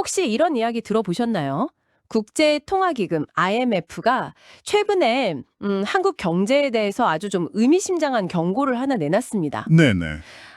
혹시 이런 이야기 들어보셨나요? 국제통화기금 IMF가 최근에 한국 경제에 대해서 아주 좀 의미심장한 경고를 하나 내놨습니다. 네네.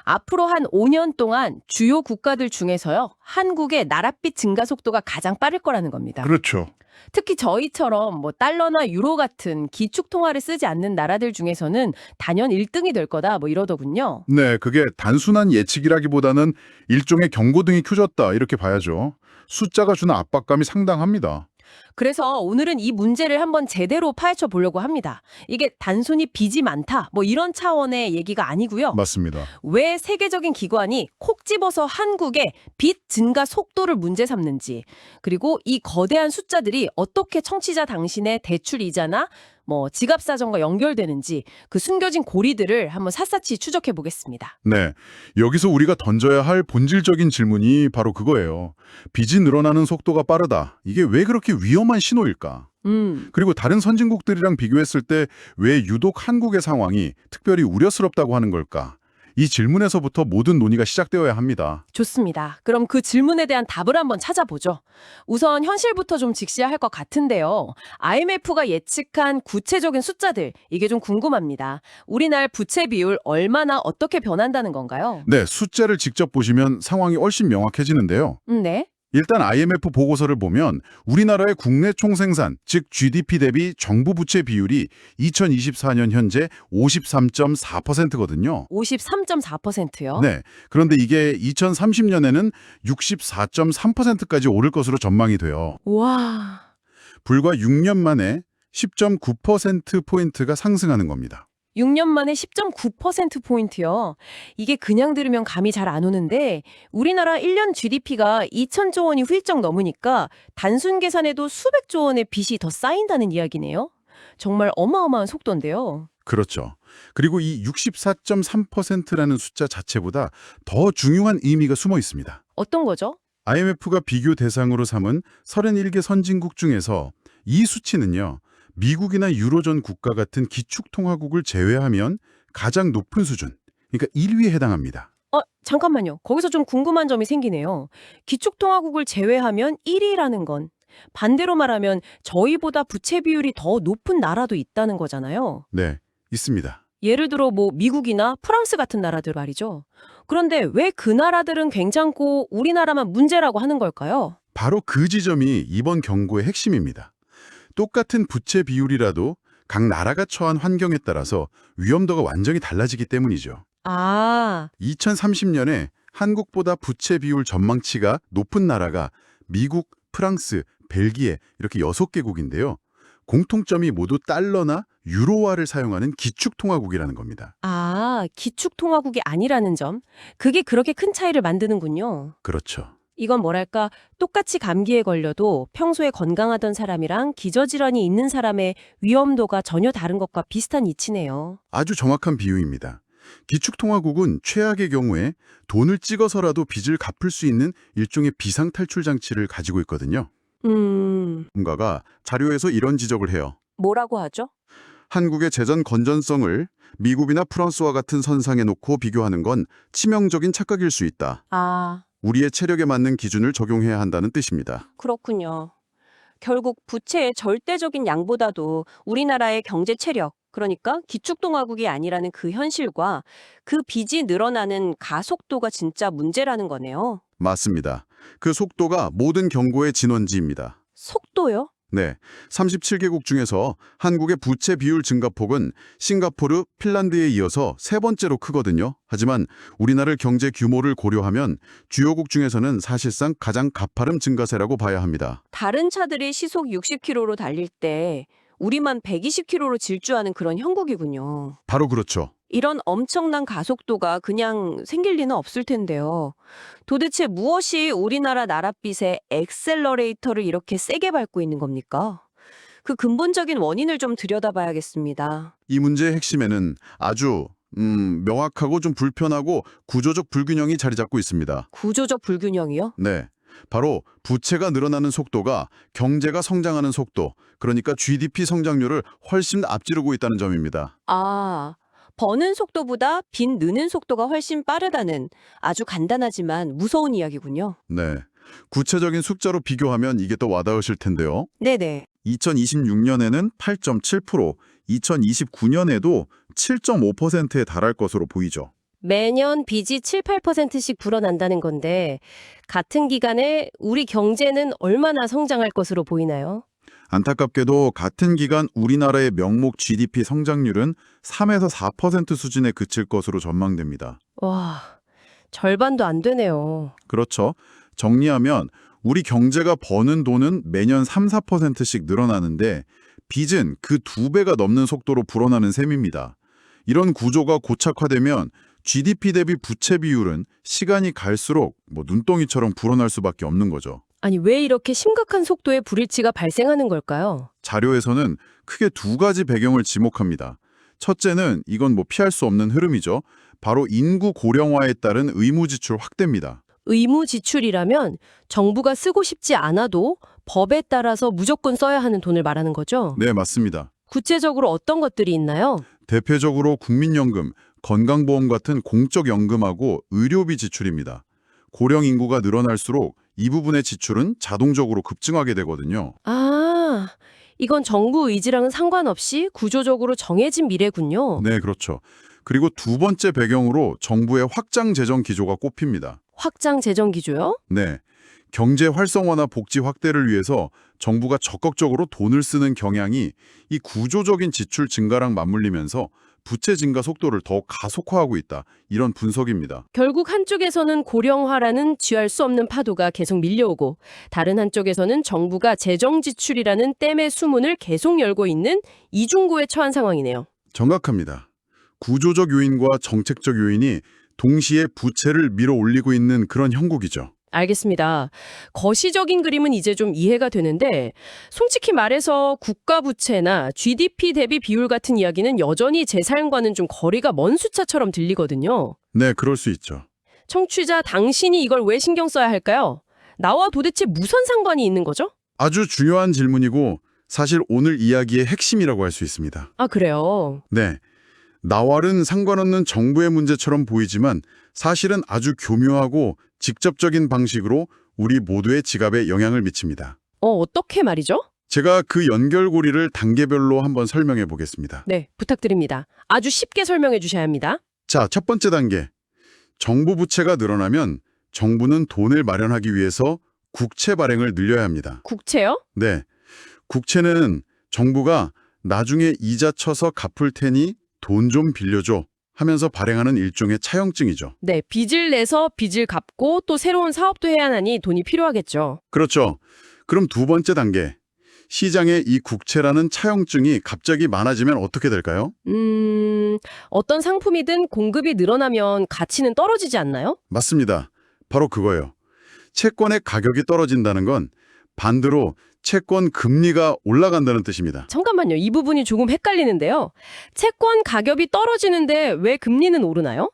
앞으로 한 5년 동안 주요 국가들 중에서요, 한국의 나랏빚 증가 속도가 가장 빠를 거라는 겁니다. 그렇죠. 특히 저희처럼 뭐 달러나 유로 같은 기축 통화를 쓰지 않는 나라들 중에서는 단연 1등이 될 거다 뭐 이러더군요. 네, 그게 단순한 예측이라기보다는 일종의 경고등이 켜졌다 이렇게 봐야죠. 숫자가 주는 압박감이 상당합니다. 그래서 오늘은 이 문제를 한번 제대로 파헤쳐 보려고 합니다. 이게 단순히 빚이 많다 뭐 이런 차원의 얘기가 아니고요. 맞습니다. 왜 세계적인 기관이 콕 집어서 한국의 빚 증가 속도를 문제 삼는지, 그리고 이 거대한 숫자들이 어떻게 청취자 당신의 대출 이자나 뭐 지갑 사정과 연결되는지 그 숨겨진 고리들을 한번 샅샅이 추적해 보겠습니다. 네, 여기서 우리가 던져야 할 본질적인 질문이 바로 그거예요. 빚이 늘어나는 속도가 빠르다. 이게 왜 그렇게 위험한 신호일까? 그리고 다른 선진국들이랑 비교했을 때 왜 유독 한국의 상황이 특별히 우려스럽다고 하는 걸까? 이 질문에서부터 모든 논의가 시작되어야 합니다. 좋습니다. 그럼 그 질문에 대한 답을 한번 찾아보죠. 우선 현실부터 좀 직시할 것 같은데요. IMF가 예측한 구체적인 숫자들, 이게 좀 궁금합니다. 우리나라 부채 비율 얼마나 어떻게 변한다는 건가요? 네, 숫자를 직접 보시면 상황이 훨씬 명확해지는데요. 네. 일단 IMF 보고서를 보면 우리나라의 국내 총생산, 즉 GDP 대비 정부 부채 비율이 2024년 현재 53.4%거든요. 53.4%요? 네. 그런데 이게 2030년에는 64.3%까지 오를 것으로 전망이 돼요. 와. 불과 6년 만에 10.9%포인트가 상승하는 겁니다. 6년 만에 10.9%포인트요. 이게 그냥 들으면 감이 잘 안 오는데 우리나라 1년 GDP가 2천조 원이 훌쩍 넘으니까 단순 계산해도 수백조 원의 빚이 더 쌓인다는 이야기네요. 정말 어마어마한 속도인데요. 그렇죠. 그리고 이 64.3%라는 숫자 자체보다 더 중요한 의미가 숨어 있습니다. 어떤 거죠? IMF가 비교 대상으로 삼은 31개 선진국 중에서 이 수치는요. 미국이나 유로존 국가 같은 기축통화국을 제외하면 가장 높은 수준, 그러니까 1위에 해당합니다. 잠깐만요. 거기서 좀 궁금한 점이 생기네요. 기축통화국을 제외하면 1위라는 건 반대로 말하면 저희보다 부채 비율이 더 높은 나라도 있다는 거잖아요. 네, 있습니다. 예를 들어 뭐 미국이나 프랑스 같은 나라들 말이죠. 그런데 왜 그 나라들은 괜찮고 우리나라만 문제라고 하는 걸까요? 바로 그 지점이 이번 경고의 핵심입니다. 똑같은 부채 비율이라도 각 나라가 처한 환경에 따라서 위험도가 완전히 달라지기 때문이죠. 아, 2030년에 한국보다 부채 비율 전망치가 높은 나라가 미국, 프랑스, 벨기에 이렇게 6개국인데요. 공통점이 모두 달러나 유로화를 사용하는 기축통화국이라는 겁니다. 기축통화국이 아니라는 점. 그게 그렇게 큰 차이를 만드는군요. 그렇죠. 이건 뭐랄까, 똑같이 감기에 걸려도 평소에 건강하던 사람이랑 기저질환이 있는 사람의 위험도가 전혀 다른 것과 비슷한 이치네요. 아주 정확한 비유입니다. 기축통화국은 최악의 경우에 돈을 찍어서라도 빚을 갚을 수 있는 일종의 비상탈출 장치를 가지고 있거든요. 전문가가 자료에서 이런 지적을 해요. 뭐라고 하죠? 한국의 재정 건전성을 미국이나 프랑스와 같은 선상에 놓고 비교하는 건 치명적인 착각일 수 있다. 우리의 체력에 맞는 기준을 적용해야 한다는 뜻입니다. 그렇군요. 결국 부채의 절대적인 양보다도 우리나라의 경제 체력, 그러니까 기축통화국이 아니라는 그 현실과 그 빚이 늘어나는 가속도가 진짜 문제라는 거네요. 맞습니다. 그 속도가 모든 경고의 진원지입니다. 속도요? 네, 37개국 중에서 한국의 부채 비율 증가폭은 싱가포르, 핀란드에 이어서 세 번째로 크거든요. 하지만 우리나라 경제 규모를 고려하면 주요국 중에서는 사실상 가장 가파른 증가세라고 봐야 합니다. 다른 차들이 시속 60km로 달릴 때 우리만 120km로 질주하는 그런 형국이군요. 바로 그렇죠. 이런 엄청난 가속도가 그냥 생길 리는 없을 텐데요. 도대체 무엇이 우리나라 나랏빚의 엑셀러레이터를 이렇게 세게 밟고 있는 겁니까? 그 근본적인 원인을 좀 들여다봐야겠습니다. 이 문제의 핵심에는 아주 명확하고 좀 불편하고 구조적 불균형이 자리 잡고 있습니다. 구조적 불균형이요? 네, 바로 부채가 늘어나는 속도가 경제가 성장하는 속도, 그러니까 GDP 성장률을 훨씬 앞지르고 있다는 점입니다. 버는 속도보다 빚 느는 속도가 훨씬 빠르다는 아주 간단하지만 무서운 이야기군요. 네, 구체적인 숫자로 비교하면 이게 더 와닿으실 텐데요. 네네. 2026년에는 8.7%, 2029년에도 7.5%에 달할 것으로 보이죠. 매년 빚이 7, 8%씩 불어난다는 건데 같은 기간에 우리 경제는 얼마나 성장할 것으로 보이나요? 안타깝게도 같은 기간 우리나라의 명목 GDP 성장률은 3에서 4% 수준에 그칠 것으로 전망됩니다. 와, 절반도 안 되네요. 그렇죠. 정리하면 우리 경제가 버는 돈은 매년 3, 4%씩 늘어나는데 빚은 그 2배가 넘는 속도로 불어나는 셈입니다. 이런 구조가 고착화되면 GDP 대비 부채 비율은 시간이 갈수록 눈덩이처럼 불어날 수밖에 없는 거죠. 아니, 왜 이렇게 심각한 속도의 불일치가 발생하는 걸까요? 자료에서는 크게 2가지 배경을 지목합니다. 첫째는 이건 피할 수 없는 흐름이죠. 바로 인구 고령화에 따른 의무 지출 확대입니다. 의무 지출이라면 정부가 쓰고 싶지 않아도 법에 따라서 무조건 써야 하는 돈을 말하는 거죠? 네, 맞습니다. 구체적으로 어떤 것들이 있나요? 대표적으로 국민연금, 건강보험 같은 공적연금하고 의료비 지출입니다. 고령 인구가 늘어날수록 이 부분의 지출은 자동적으로 급증하게 되거든요. 아, 이건 정부 의지랑은 상관없이 구조적으로 정해진 미래군요. 네, 그렇죠. 그리고 두 번째 배경으로 정부의 확장 재정 기조가 꼽힙니다. 확장 재정 기조요? 네. 경제 활성화나 복지 확대를 위해서 정부가 적극적으로 돈을 쓰는 경향이 이 구조적인 지출 증가랑 맞물리면서 부채 증가 속도를 더욱 가속화하고 있다. 이런 분석입니다. 결국 한쪽에서는 고령화라는 쥐할 수 없는 파도가 계속 밀려오고 다른 한쪽에서는 정부가 재정 지출이라는 댐의 수문을 계속 열고 있는 이중고에 처한 상황이네요. 정확합니다. 구조적 요인과 정책적 요인이 동시에 부채를 밀어 올리고 있는 그런 형국이죠. 알겠습니다. 거시적인 그림은 이제 좀 이해가 되는데 솔직히 말해서 국가 부채나 GDP 대비 비율 같은 이야기는 여전히 제 삶과는 좀 거리가 먼 숫자처럼 들리거든요. 네, 그럴 수 있죠. 청취자 당신이 이걸 왜 신경 써야 할까요? 나와 도대체 무슨 상관이 있는 거죠? 아주 중요한 질문이고 사실 오늘 이야기의 핵심이라고 할 수 있습니다. 아, 그래요. 네. 나와는 상관없는 정부의 문제처럼 보이지만 사실은 아주 교묘하고 직접적인 방식으로 우리 모두의 지갑에 영향을 미칩니다. 어떻게 말이죠? 제가 그 연결고리를 단계별로 한번 설명해 보겠습니다. 네, 부탁드립니다. 아주 쉽게 설명해 주셔야 합니다. 자, 첫 번째 단계. 정부 부채가 늘어나면 정부는 돈을 마련하기 위해서 국채 발행을 늘려야 합니다. 국채요? 네. 국채는 정부가 나중에 이자 쳐서 갚을 테니 돈 좀 빌려줘 하면서 발행하는 일종의 차용증이죠. 네, 빚을 내서 빚을 갚고 또 새로운 사업도 해야 하니 돈이 필요하겠죠. 그렇죠. 그럼 두 번째 단계. 시장에 이 국채라는 차용증이 갑자기 많아지면 어떻게 될까요? 어떤 상품이든 공급이 늘어나면 가치는 떨어지지 않나요? 맞습니다. 바로 그거예요. 채권의 가격이 떨어진다는 건 반대로 채권 금리가 올라간다는 뜻입니다. 잠깐만요. 이 부분이 조금 헷갈리는데요. 채권 가격이 떨어지는데 왜 금리는 오르나요?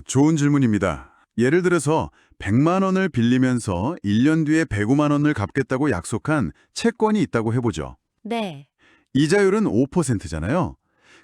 좋은 질문입니다. 예를 들어서 100만 원을 빌리면서 1년 뒤에 105만 원을 갚겠다고 약속한 채권이 있다고 해보죠. 네. 이자율은 5%잖아요.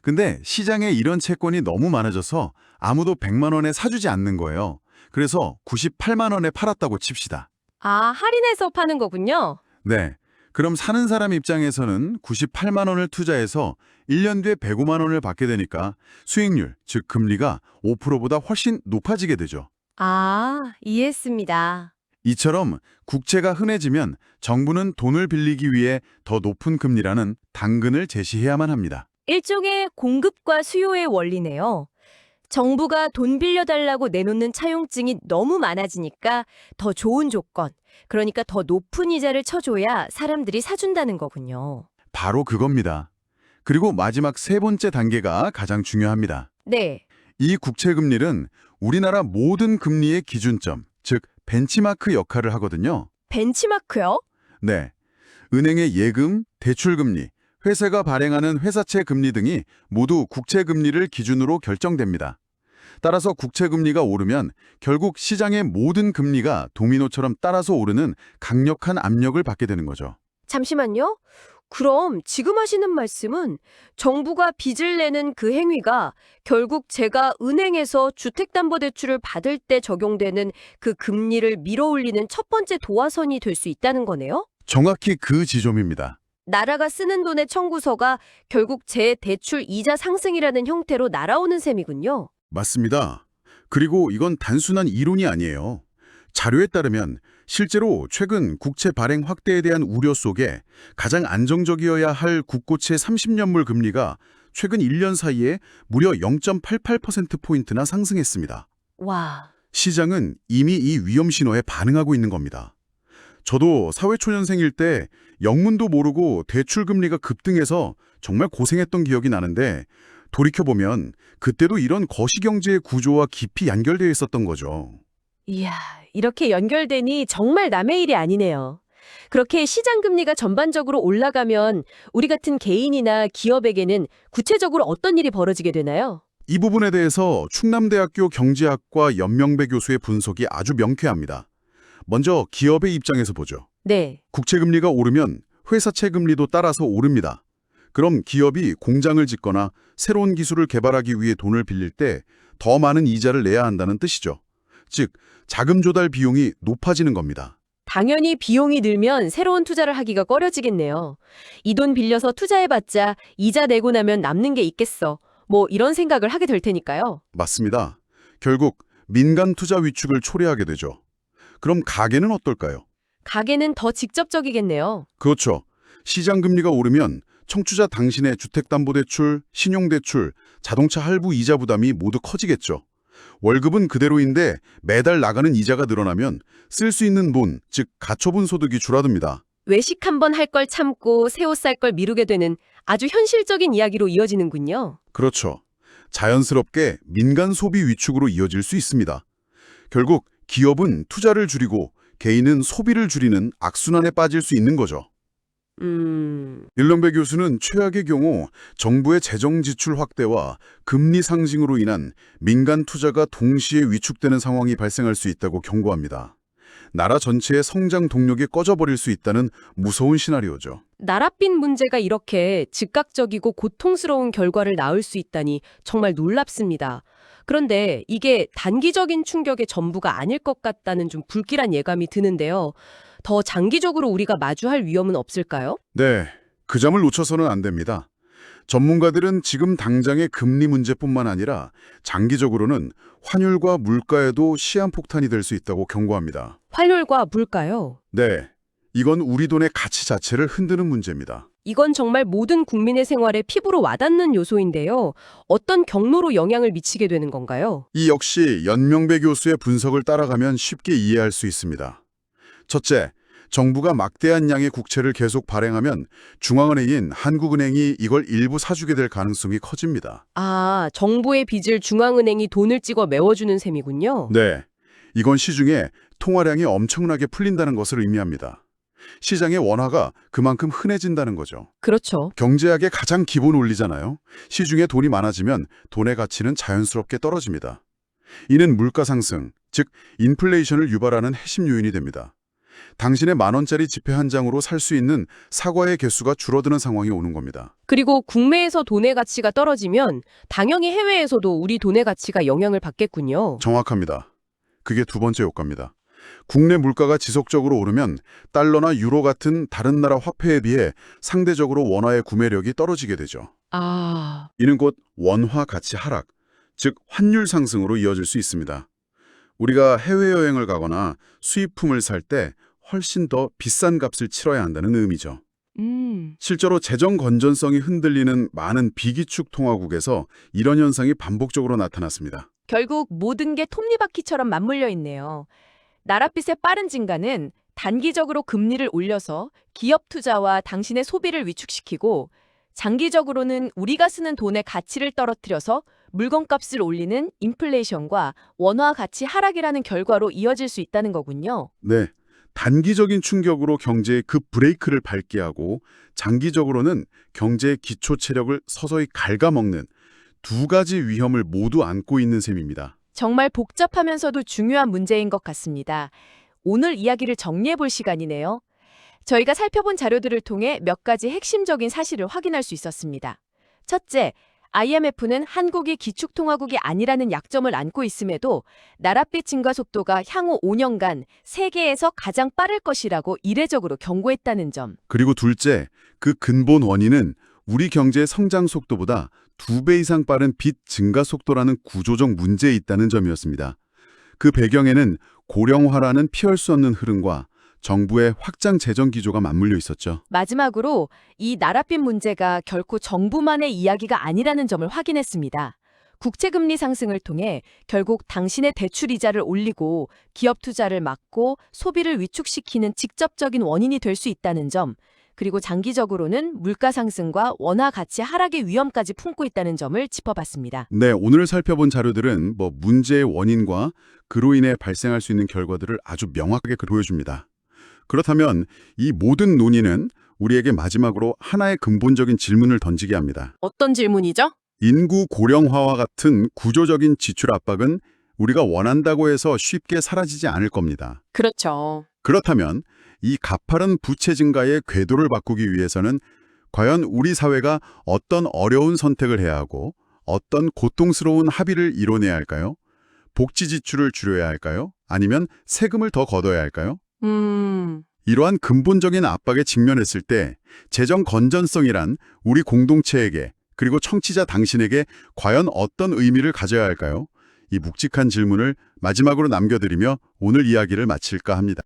근데 시장에 이런 채권이 너무 많아져서 아무도 100만 원에 사주지 않는 거예요. 그래서 98만 원에 팔았다고 칩시다. 아, 할인해서 파는 거군요. 네. 그럼 사는 사람 입장에서는 98만 원을 투자해서 1년 뒤에 105만 원을 받게 되니까 수익률, 즉 금리가 5%보다 훨씬 높아지게 되죠. 아, 이해했습니다. 이처럼 국채가 흔해지면 정부는 돈을 빌리기 위해 더 높은 금리라는 당근을 제시해야만 합니다. 일종의 공급과 수요의 원리네요. 정부가 돈 빌려달라고 내놓는 차용증이 너무 많아지니까 더 좋은 조건, 그러니까 더 높은 이자를 쳐줘야 사람들이 사준다는 거군요. 바로 그겁니다. 그리고 마지막 세 번째 단계가 가장 중요합니다. 네, 이 국채 금리는 우리나라 모든 금리의 기준점, 즉 벤치마크 역할을 하거든요. 벤치마크요? 네. 은행의 예금, 대출금리, 회사가 발행하는 회사채 금리 등이 모두 국채 금리를 기준으로 결정됩니다. 따라서 국채 금리가 오르면 결국 시장의 모든 금리가 도미노처럼 따라서 오르는 강력한 압력을 받게 되는 거죠. 잠시만요. 그럼 지금 하시는 말씀은 정부가 빚을 내는 그 행위가 결국 제가 은행에서 주택담보대출을 받을 때 적용되는 그 금리를 밀어올리는 첫 번째 도화선이 될 수 있다는 거네요? 정확히 그 지점입니다. 나라가 쓰는 돈의 청구서가 결국 제 대출 이자 상승이라는 형태로 날아오는 셈이군요. 맞습니다. 그리고 이건 단순한 이론이 아니에요. 자료에 따르면 실제로 최근 국채 발행 확대에 대한 우려 속에 가장 안정적이어야 할 국고채 30년물 금리가 최근 1년 사이에 무려 0.88%포인트나 상승했습니다. 와, 시장은 이미 이 위험 신호에 반응하고 있는 겁니다. 저도 사회초년생일 때 영문도 모르고 대출 금리가 급등해서 정말 고생했던 기억이 나는데 돌이켜보면 그때도 이런 거시경제의 구조와 깊이 연결되어 있었던 거죠. 이야, 이렇게 연결되니 정말 남의 일이 아니네요. 그렇게 시장 금리가 전반적으로 올라가면 우리 같은 개인이나 기업에게는 구체적으로 어떤 일이 벌어지게 되나요? 이 부분에 대해서 충남대학교 경제학과 연명배 교수의 분석이 아주 명쾌합니다. 먼저 기업의 입장에서 보죠. 네. 국채금리가 오르면 회사채 금리도 따라서 오릅니다. 그럼 기업이 공장을 짓거나 새로운 기술을 개발하기 위해 돈을 빌릴 때 더 많은 이자를 내야 한다는 뜻이죠. 즉, 자금 조달 비용이 높아지는 겁니다. 당연히 비용이 늘면 새로운 투자를 하기가 꺼려지겠네요. 이 돈 빌려서 투자해봤자 이자 내고 나면 남는 게 있겠어. 뭐 이런 생각을 하게 될 테니까요. 맞습니다. 결국 민간 투자 위축을 초래하게 되죠. 그럼 가계는 어떨까요? 가게는 더 직접적이겠네요. 그렇죠. 시장 금리가 오르면 청취자 당신의 주택담보대출, 신용대출, 자동차 할부 이자 부담이 모두 커지겠죠. 월급은 그대로인데 매달 나가는 이자가 늘어나면 쓸 수 있는 돈, 즉 가처분 소득이 줄어듭니다. 외식 한번 할 걸 참고 새 옷 살 걸 미루게 되는 아주 현실적인 이야기로 이어지는군요. 그렇죠. 자연스럽게 민간 소비 위축으로 이어질 수 있습니다. 결국 기업은 투자를 줄이고 개인은 소비를 줄이는 악순환에 빠질 수 있는 거죠. 일렁배 교수는 최악의 경우 정부의 재정 지출 확대와 금리 상승으로 인한 민간 투자가 동시에 위축되는 상황이 발생할 수 있다고 경고합니다. 나라 전체의 성장 동력이 꺼져버릴 수 있다는 무서운 시나리오죠. 나랏빚 문제가 이렇게 즉각적이고 고통스러운 결과를 낳을 수 있다니 정말 놀랍습니다. 그런데 이게 단기적인 충격의 전부가 아닐 것 같다는 좀 불길한 예감이 드는데요. 더 장기적으로 우리가 마주할 위험은 없을까요? 네, 그 점을 놓쳐서는 안 됩니다. 전문가들은 지금 당장의 금리 문제뿐만 아니라 장기적으로는 환율과 물가에도 시한폭탄이 될 수 있다고 경고합니다. 환율과 물가요. 네, 이건 우리 돈의 가치 자체를 흔드는 문제입니다. 이건 정말 모든 국민의 생활에 피부로 와닿는 요소인데요. 어떤 경로로 영향을 미치게 되는 건가요? 이 역시 연명배 교수의 분석을 따라가면 쉽게 이해할 수 있습니다. 첫째, 정부가 막대한 양의 국채를 계속 발행하면 중앙은행인 한국은행이 이걸 일부 사주게 될 가능성이 커집니다. 아, 정부의 빚을 중앙은행이 돈을 찍어 메워주는 셈이군요. 네, 이건 시중에 통화량이 엄청나게 풀린다는 것을 의미합니다. 시장의 원화가 그만큼 흔해진다는 거죠. 그렇죠. 경제학의 가장 기본 원리잖아요. 시중에 돈이 많아지면 돈의 가치는 자연스럽게 떨어집니다. 이는 물가 상승, 즉 인플레이션을 유발하는 핵심 요인이 됩니다. 당신의 10,000원짜리 지폐 한 장으로 살 수 있는 사과의 개수가 줄어드는 상황이 오는 겁니다. 그리고 국내에서 돈의 가치가 떨어지면 당연히 해외에서도 우리 돈의 가치가 영향을 받겠군요. 정확합니다. 그게 두 번째 효과입니다. 국내 물가가 지속적으로 오르면 달러나 유로 같은 다른 나라 화폐에 비해 상대적으로 원화의 구매력이 떨어지게 되죠. 아, 이는 곧 원화 가치 하락, 즉 환율 상승으로 이어질 수 있습니다. 우리가 해외여행을 가거나 수입품을 살 때 훨씬 더 비싼 값을 치러야 한다는 의미죠. 실제로 재정 건전성이 흔들리는 많은 비기축 통화국에서 이런 현상이 반복적으로 나타났습니다. 결국 모든 게 톱니바퀴처럼 맞물려 있네요. 나랏빚의 빠른 증가는 단기적으로 금리를 올려서 기업 투자와 당신의 소비를 위축시키고 장기적으로는 우리가 쓰는 돈의 가치를 떨어뜨려서 물건값을 올리는 인플레이션과 원화 가치 하락이라는 결과로 이어질 수 있다는 거군요. 네, 단기적인 충격으로 경제의 급 브레이크를 밟게 하고 장기적으로는 경제의 기초 체력을 서서히 갉아먹는 두 가지 위험을 모두 안고 있는 셈입니다. 정말 복잡하면서도 중요한 문제인 것 같습니다. 오늘 이야기를 정리해 볼 시간이네요. 저희가 살펴본 자료들을 통해 몇 가지 핵심적인 사실을 확인할 수 있었습니다. 첫째, IMF는 한국이 기축통화국이 아니라는 약점을 안고 있음에도 나랏빛 증가 속도가 향후 5년간 세계에서 가장 빠를 것이라고 이례적으로 경고했다는 점. 그리고 둘째, 그 근본 원인은 우리 경제의 성장 속도보다 2배 이상 빠른 빚 증가 속도라는 구조적 문제에 있다는 점이었습니다. 그 배경에는 고령화라는 피할 수 없는 흐름과 정부의 확장 재정 기조가 맞물려 있었죠. 마지막으로 이 나랏빛 문제가 결코 정부만의 이야기가 아니라는 점을 확인했습니다. 국채금리 상승을 통해 결국 당신의 대출 이자를 올리고 기업 투자를 막고 소비를 위축시키는 직접적인 원인이 될 수 있다는 점, 그리고 장기적으로는 물가 상승과 원화 가치 하락의 위험까지 품고 있다는 점을 짚어봤습니다. 네, 오늘 살펴본 자료들은 문제의 원인과 그로 인해 발생할 수 있는 결과들을 아주 명확하게 보여줍니다. 그렇다면 이 모든 논의는 우리에게 마지막으로 하나의 근본적인 질문을 던지게 합니다. 어떤 질문이죠? 인구 고령화와 같은 구조적인 지출 압박은 우리가 원한다고 해서 쉽게 사라지지 않을 겁니다. 그렇죠. 그렇다면 이 가파른 부채 증가의 궤도를 바꾸기 위해서는 과연 우리 사회가 어떤 어려운 선택을 해야 하고 어떤 고통스러운 합의를 이뤄내야 할까요? 복지 지출을 줄여야 할까요? 아니면 세금을 더 걷어야 할까요? 이러한 근본적인 압박에 직면했을 때 재정 건전성이란 우리 공동체에게 그리고 청취자 당신에게 과연 어떤 의미를 가져야 할까요? 이 묵직한 질문을 마지막으로 남겨드리며 오늘 이야기를 마칠까 합니다.